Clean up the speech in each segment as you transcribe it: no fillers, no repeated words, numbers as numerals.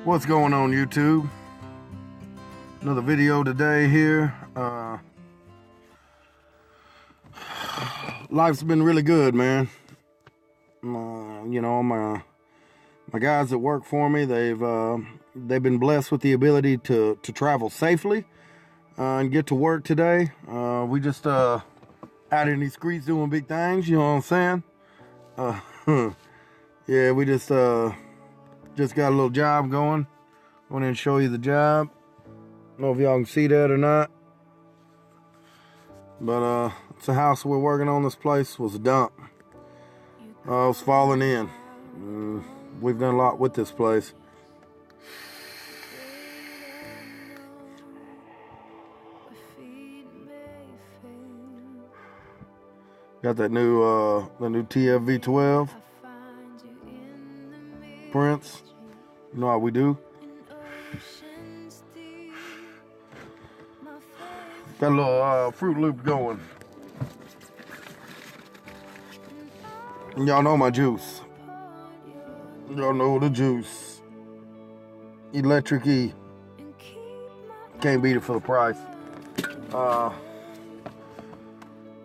What's going on, YouTube? Another video today here. Life's been really good, man. My guys that work for me, they've been blessed with the ability to travel safely and get to work today. We just out in these streets doing big things, you know what I'm saying? Yeah, we just got a little job going. I want to show you the job. I don't know if y'all can see that or not. But it's a house we're working on. This place was a dump. It was falling in. We've done a lot with this place. Got that new TF V12 Prince. You know how we do. Got a little Fruit Loop going. Y'all know my juice. Y'all know the juice. Electric E. Can't beat it for the price.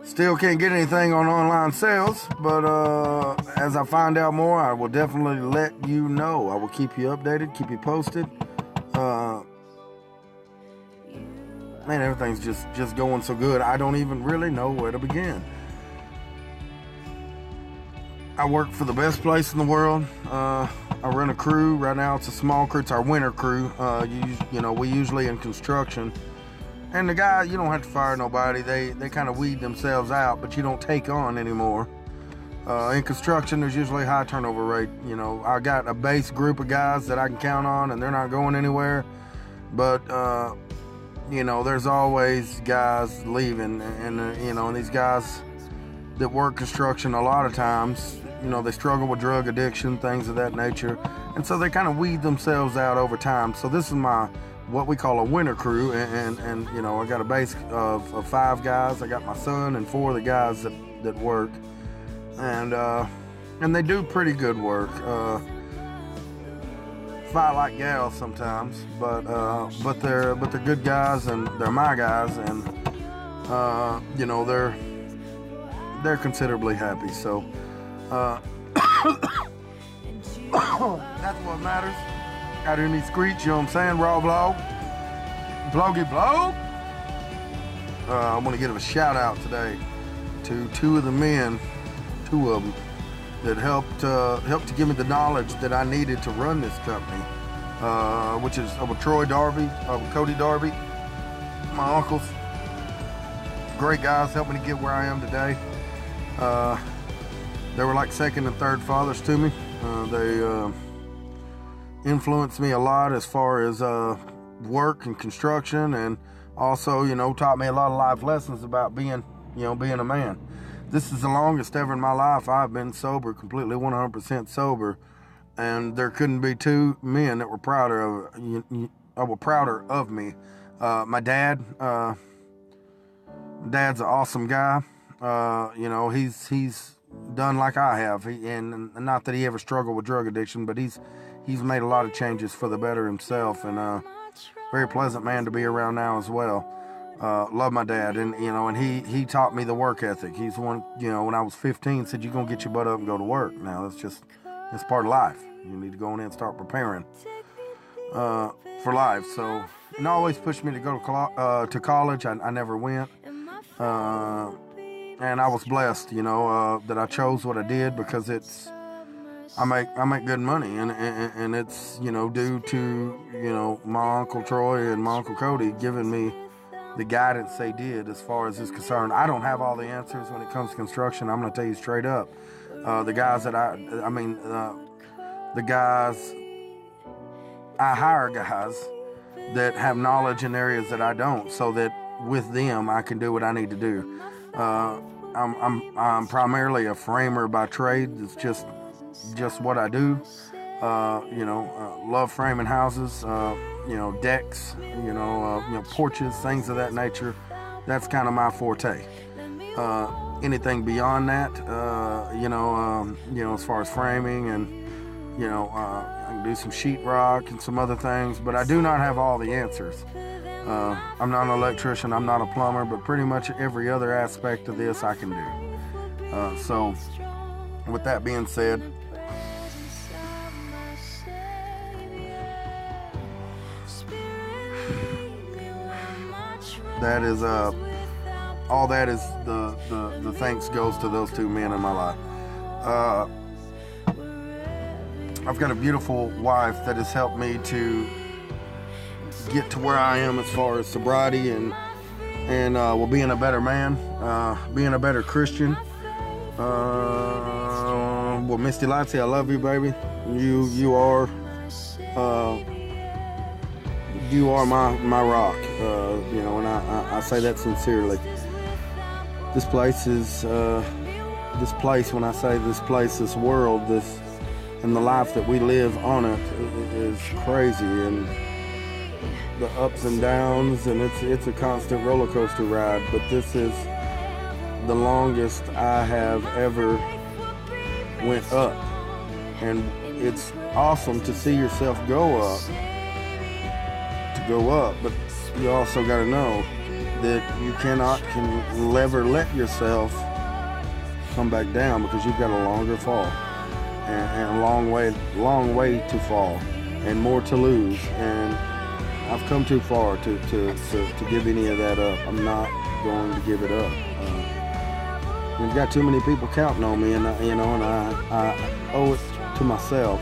Still can't get anything on online sales, but as I find out more, I will definitely let you know. I will keep you updated, keep you posted. Man, everything's just going so good. I don't even really know where to begin. I work for the best place in the world. I run a crew. Right now it's a small crew. It's our winter crew. We usually in construction. And the guy, you don't have to fire nobody. They kind of weed themselves out, but you don't take on anymore. In construction, there's usually a high turnover rate. You know, I got a base group of guys that I can count on, and they're not going anywhere. But, there's always guys leaving. And these guys that work construction, a lot of times, they struggle with drug addiction, things of that nature. And so they kind of weed themselves out over time. So this is what we call a winter crew, and I got a base of 5 guys. I got my son and 4 of the guys that work, and they do pretty good work. Fight like gals sometimes, but they're good guys, and they're my guys, and they're considerably happy. So that's what matters. Out in these streets, you know what I'm saying? Raw blog. Bloggy blog. I want to give a shout out today to 2 of the men, 2 of them, that helped to give me the knowledge that I needed to run this company, which is Troy Darby, Cody Darby, my uncles. Great guys, helped me to get where I am today. They were like second and third fathers to me. They influenced me a lot as far as work and construction, and also taught me a lot of life lessons about being a man. This is the longest ever in my life I've been sober, completely 100% sober, and there couldn't be 2 men that were prouder of me. My dad's an awesome guy. He's done like I have, and not that he ever struggled with drug addiction, but he's made a lot of changes for the better himself, and very pleasant man to be around now as well. Love my dad, and he taught me the work ethic. He's one, when I was 15, said, you're gonna get your butt up and go to work. Now it's part of life. You need to go in and start preparing for life. So, and always pushed me to go to college. I never went, and I was blessed, that I chose what I did, because I make good money, and it's due to my Uncle Troy and my Uncle Cody giving me the guidance they did as far as is concerned. I don't have all the answers when it comes to construction. I'm going to tell you straight up. The guys I hire guys that have knowledge in areas that I don't, so that with them I can do what I need to do. I'm primarily a framer by trade. It's just what I do. Love framing houses, decks, porches, things of that nature. That's kind of my forte. Anything beyond that, as far as framing and I can do some sheetrock and some other things, but I do not have all the answers. I'm not an electrician, I'm not a plumber, but pretty much every other aspect of this I can do. So, with that being said, that is all that is the thanks goes to those two men in my life. I've got a beautiful wife that has helped me to get to where I am as far as sobriety and being a better man, being a better Christian. Well, Misty Lightsey, I love you, baby. You are my rock. And I say that sincerely. This place, when I say this place, this world, and the life that we live on it is crazy, and the ups and downs, and it's a constant roller coaster ride. But this is the longest I have ever went up, and it's awesome to see yourself go up, but you also got to know that you can never let yourself come back down, because you've got a longer fall and a long way to fall and more to lose, and I've come too far to give any of that up. I'm not going to give it up. We've got too many people counting on me, and I owe it to myself.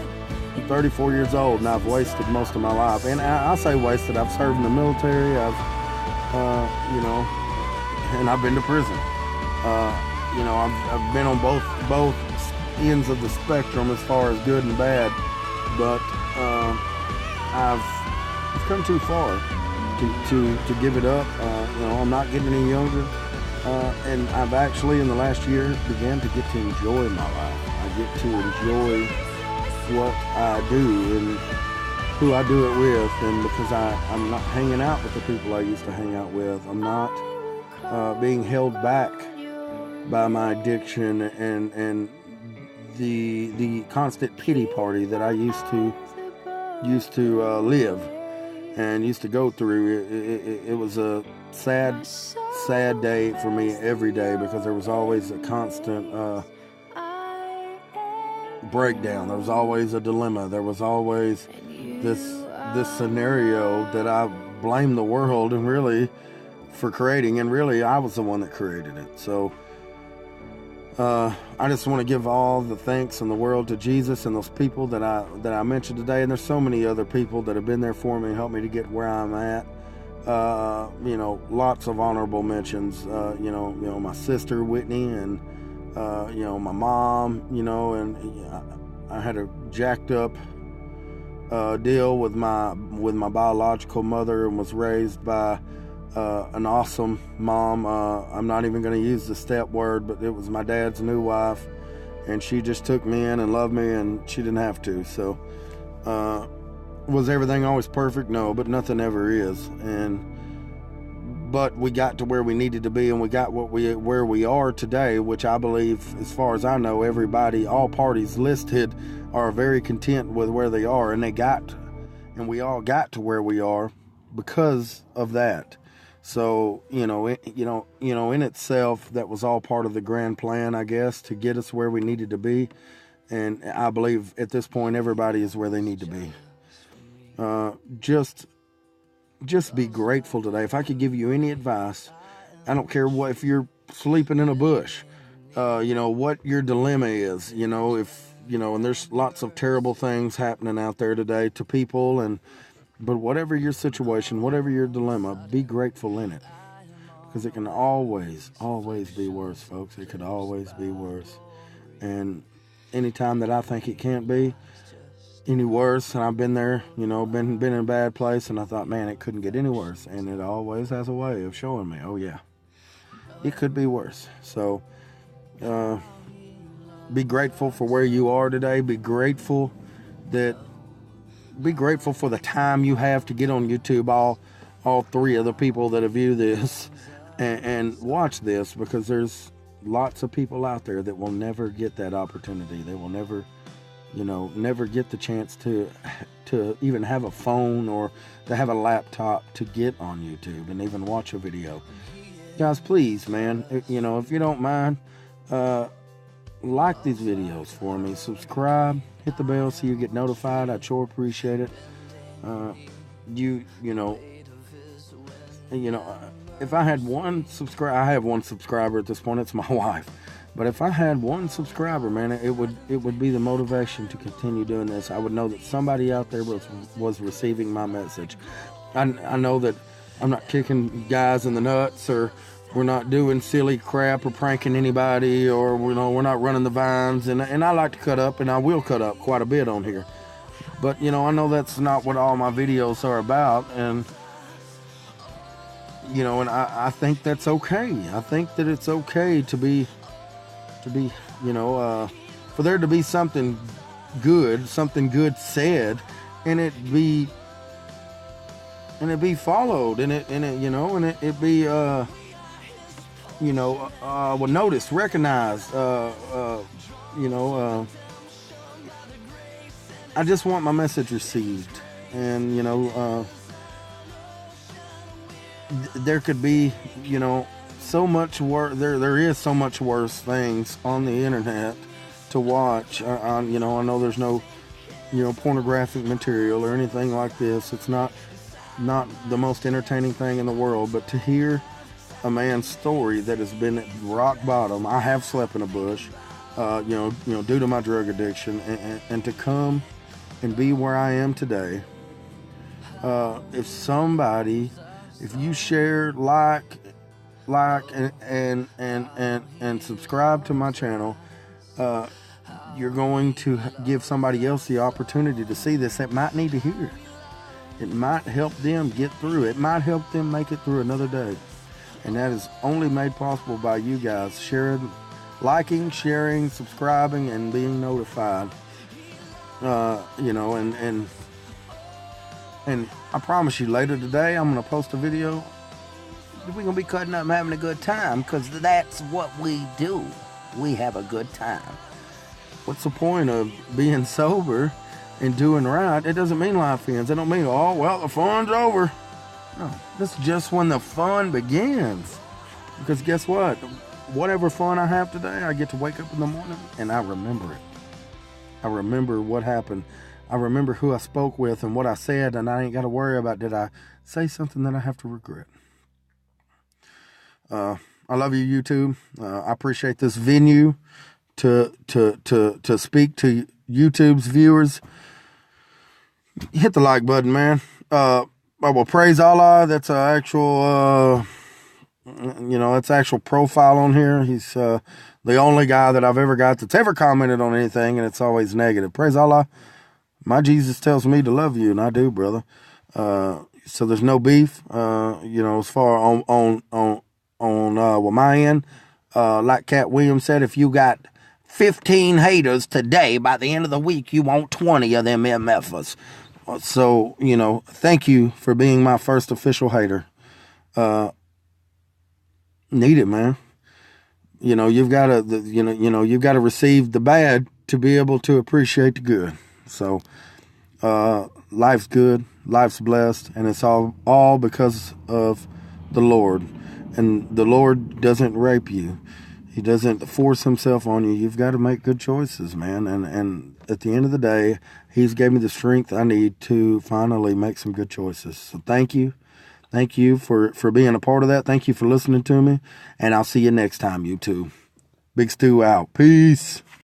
I'm 34 years old, and I've wasted most of my life. And I say wasted. I've served in the military. And I've been to prison. I've been on both ends of the spectrum as far as good and bad. But I've come too far to give it up. I'm not getting any younger. And I've actually, in the last year, began to get to enjoy my life. I get to enjoy what I do and who I do it with, and because I'm not hanging out with the people I used to hang out with. I'm not being held back by my addiction and the constant pity party that I used to live and used to go through. It was a sad day for me every day, because there was always a constant breakdown. There was always a dilemma. There was always this scenario that I blamed the world and really for creating, and really I was the one that created it. So I just want to give all the thanks in the world to Jesus and those people that I mentioned today. And there's so many other people that have been there for me and helped me to get where I'm at. Lots of honorable mentions. My sister Whitney, and my mom. And I had a jacked up deal with my biological mother, and was raised by an awesome mom. I'm not even going to use the step word, but it was my dad's new wife, and she just took me in and loved me, and she didn't have to. So was everything always perfect? No, but nothing ever is. But we got to where we needed to be, and we got where we are today, which I believe, as far as I know, everybody, all parties listed, are very content with where they are, and we all got to where we are because of that. So in itself, that was all part of the grand plan, I guess, to get us where we needed to be. And I believe at this point, everybody is where they need to be. Just be grateful today. If I could give you any advice, I don't care if you're sleeping in a bush, what your dilemma is, and there's lots of terrible things happening out there today to people, but whatever your situation, whatever your dilemma, be grateful in it, because it can always be worse, folks. It could always be worse. And anytime that I think it can't be any worse, and I've been there, been in a bad place, and I thought, man, it couldn't get any worse, and it always has a way of showing me, oh yeah, it could be worse. So be grateful for where you are today. Be grateful for the time you have to get on YouTube, all three of the people that have viewed this and watch this, because there's lots of people out there that will never get that opportunity. They will never never get the chance to even have a phone or to have a laptop to get on YouTube and even watch a video. Guys, please, man, if you don't mind, like these videos for me, subscribe, hit the bell so you get notified. I'd sure appreciate it. If I had one subscriber, I have one subscriber at this point. It's my wife. But if I had one subscriber, man, it would be the motivation to continue doing this. I would know that somebody out there was receiving my message. I know that I'm not kicking guys in the nuts, or we're not doing silly crap or pranking anybody, or we're not running the vines. And I like to cut up, and I will cut up quite a bit on here. But I know that's not what all my videos are about, and and I think that's okay. I think that it's okay to be for there to be something good said, and it be followed, and it be noticed, recognized. I just want my message received, and there could be so much worse. There is so much worse things on the internet to watch. I know there's no pornographic material or anything like this. It's not the most entertaining thing in the world, but to hear a man's story that has been at rock bottom. I have slept in a bush, due to my drug addiction, and to come and be where I am today. If you share, like and subscribe to my channel, you're going to give somebody else the opportunity to see this that might need to hear it. It might help them get through. It might help them make it through another day. And that is only made possible by you guys sharing, liking, sharing, subscribing, and being notified. And I promise you, later today, I'm going to post a video. We're going to be cutting up and having a good time, because that's what we do. We have a good time. What's the point of being sober and doing right? It doesn't mean life ends. It don't mean, oh, well, the fun's over. No, this is just when the fun begins. Because guess what? Whatever fun I have today, I get to wake up in the morning and I remember it. I remember what happened. I remember who I spoke with and what I said, and I ain't got to worry about, did I say something that I have to regret? I love you, YouTube. I appreciate this venue to speak to YouTube's viewers. Hit the like button, man. Well, praise Allah. That's actual profile on here. He's the only guy that I've ever got that's ever commented on anything, and it's always negative. Praise Allah. My Jesus tells me to love you, and I do, brother. So there's no beef, as far on my end. Like Cat Williams said, if you got 15 haters today, by the end of the week, you want 20 of them MFers. So, thank you for being my first official hater. Need it, man. You've got to receive the bad to be able to appreciate the good. So, life's good, life's blessed, and it's all because of the Lord. And the Lord doesn't rape you. He doesn't force himself on you. You've got to make good choices, man. And at the end of the day, he's gave me the strength I need to finally make some good choices. So thank you. Thank you for being a part of that. Thank you for listening to me. And I'll see you next time, YouTube. Big Stu out. Peace.